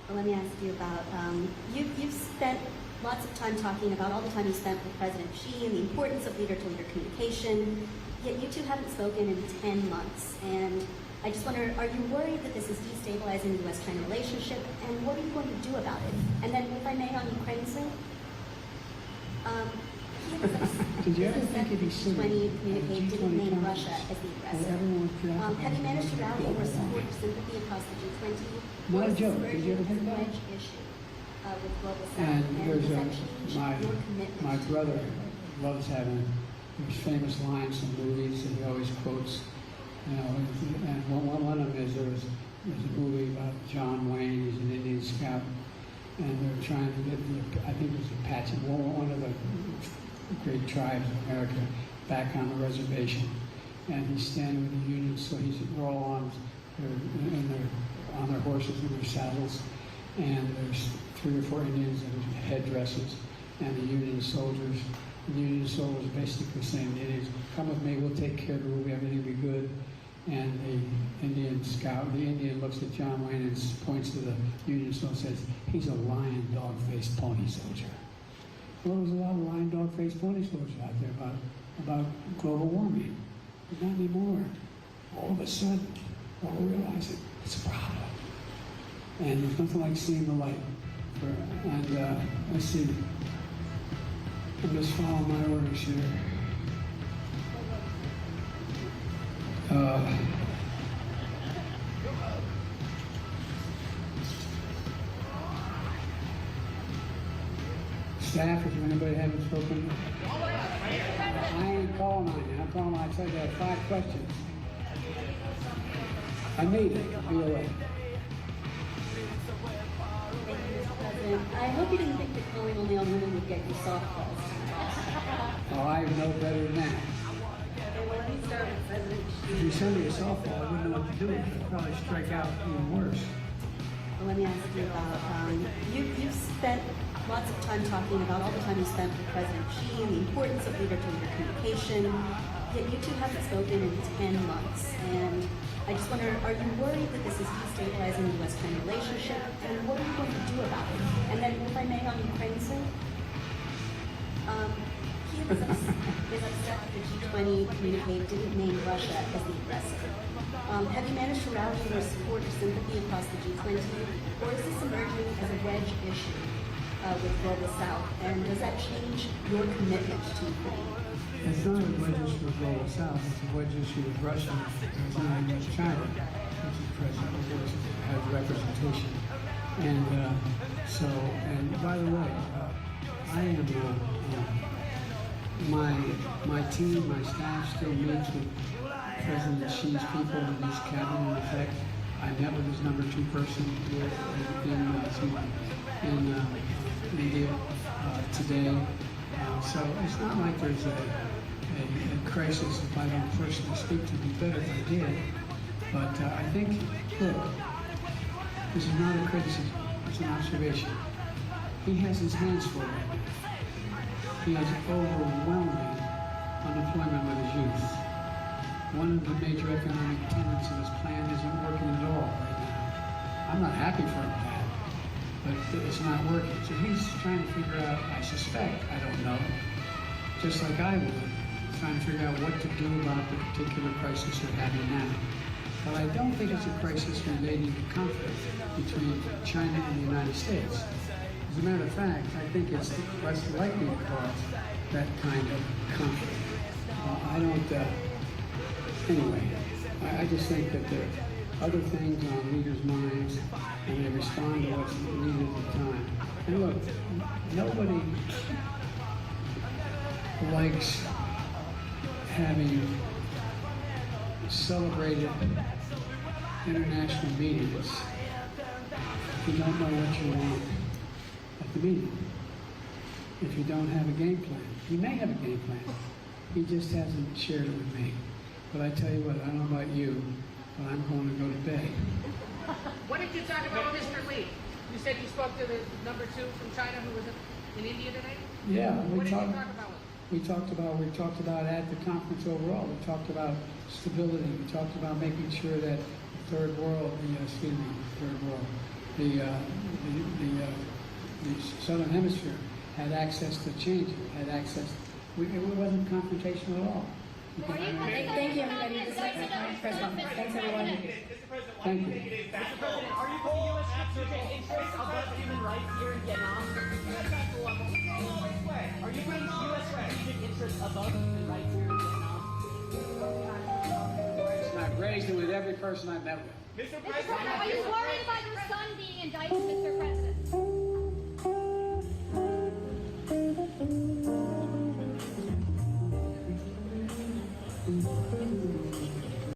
Well, let me ask you about, you've spent lots of time talking about all the time you spent with President Xi and the importance of leader-to-leader communication, yet you two haven't spoken in 10 months. And I just wonder, are you worried that this is destabilizing the U.S.-China relationship, and what are you going to do about it? And then, if I may, on Ukraine, sir, Did you ever think it'd be silly? G20 didn't name Russia as the aggressor. Have you managed to rally more support or sympathy across the G20? Not a joke. Did you ever think about about it? Issue with Global South, And does that there's change my your commitment? my brother loves having these famous lines from movies that he always quotes. You know, and one of them is there's a movie about John Wayne. He's an Indian scout, and they're trying to get I think it was the Apache, one of the great tribes of America, back on the reservation, and he's standing with the Union. So they're all armed, they're on their horses in their saddles, and there's 3 or 4 Indians in headdresses, and the Union soldiers. The Union soldiers basically saying, the Indians, come with me, we'll take care of the movie, everything will be good. And the Indian looks at John Wayne and points to the Union soldier and says, he's a lion, dog-faced pony soldier. Well, there's a lot of lion, dog-faced pony soldiers out there about global warming. But not anymore. All of a sudden, we're realizing it's a problem. And there's nothing like seeing the light. Let's see. I'm just following my orders here. Staff, if anybody haven't spoken, I ain't calling on you. I'm calling on, I said I have 5 questions. I need it. BOA. I hope you didn't think that calling only on women would get you softballs. Oh, I know better than that. Okay, well, let me start with President Xi. If you send me a softball, I wouldn't know what to do with it. I'd probably strike out even worse. Well, let me ask you about, you've spent lots of time talking about all the time you spent with President Xi and the importance of leader-to-leader communication, yet you two haven't spoken in 10 months. And I just wonder, are you worried that this is destabilizing the U.S.-China relationship, and what are you going to do about it? And then, if I may, on Ukraine, sir, Kiev is upset that the G20 communique didn't name Russia as the aggressor. Have you managed to rally more support or sympathy across the G20, or is this emerging as a wedge issue with Global South, and does that change your commitment to Ukraine? It's not a wedge issue with Global South, it's a wedge issue with Russia, it's not against China, which is present, which has representation. And and by the way, I am, my team, my staff still meets with President Xi's people in his cabinet in effect. I met with his number 2 person here in India today. So it's not like there's a crisis if I don't personally speak to him. It'd be better if I did. But I think, look, this is not a criticism, it's an observation. He has his hands full right now. He has overwhelming unemployment with his youth. One of the major economic tenets of his plan isn't working at all right now. I'm not happy for him with that, but it's not working. So he's trying to figure out, I suspect, I don't know, just like I would, trying to figure out what to do about the particular crisis they're having now. But I don't think it's a crisis relating to conflict between China and the United States. As a matter of fact, I think it's less likely to cause that kind of conflict. Anyway, I just think that there are other things on leaders' minds, and they respond to what's needed at the time. And look, nobody likes having celebrated international meetings if you don't know what you want at the meeting. If you don't have a game plan. You may have a game plan. He just hasn't shared it with me. But I tell you what, I don't know about you, but I'm going to go to bed. What did you talk about, Mr. Lee? You said you spoke to the number 2 from China who was in India today? Yeah, what did you talk about? We talked about at the conference overall. We talked about stability. We talked about making sure that the third world, the Southern Hemisphere had access to change it, had access. It wasn't confrontational at all. Thank you, everybody. This is the press conference. Thanks, everyone. Thank you. Mr. President, are you putting U.S. strategic interests above human rights here in Vietnam? Are you putting U.S. strategic interests above human rights here in Vietnam? And I've raised it with every person I've met with. Mr. Mr. President, are you worried about your son being